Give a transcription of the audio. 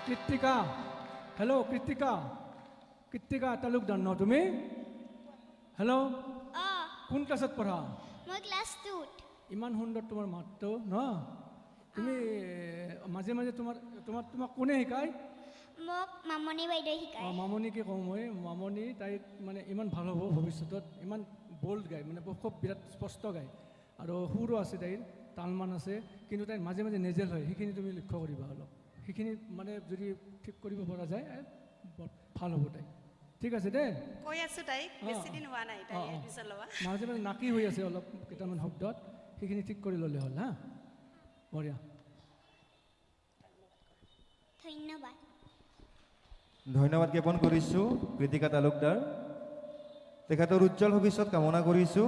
Krittika hello' Krittika Talukdar ন তুমি hello' কোন ক্লাছত পঢ়া মই ক্লাছ 2ত ইমান সুন্দৰ তোমাৰ মাতটো ন তুমি মাজে মাজে তোমাক কোনে শিকায় মোক মামনি বাইদেউ শিকায় মামনিকে কওঁ মই মামনি তাইক মানে ইমান ভাল হ'ব ভৱিষ্যতত ইমান বল্ড গায় মানে খুব বিৰাট স্পষ্ট গায় আৰু সুৰো আছে তাইৰ তালমান আছে কিন্তু তাইৰ মাজে মাজে নেজেল হয় সেইখিনি তুমি লক্ষ্য কৰিবা অলপ সেইখিনি মানে যদি ঠিক কৰিব পৰা যায় ভাল হ'ব তাই ঠিক আছে দেই কৈ আছো তাইক বেছি দিন হোৱা নাই তাই এডমিশ্যন লোৱা মাজে মাজে নাকি হৈ আছে অলপ কেইটামান শব্দত সেইখিনি ঠিক কৰি ল'লে হ'ল হা বঢ়িয়া ধন্যবাদ জ্ঞাপন কৰিছোঁ কৃতিকা তালুকদাৰ তেখেতৰ উজ্জ্বল ভৱিষ্যত কামনা কৰিছোঁ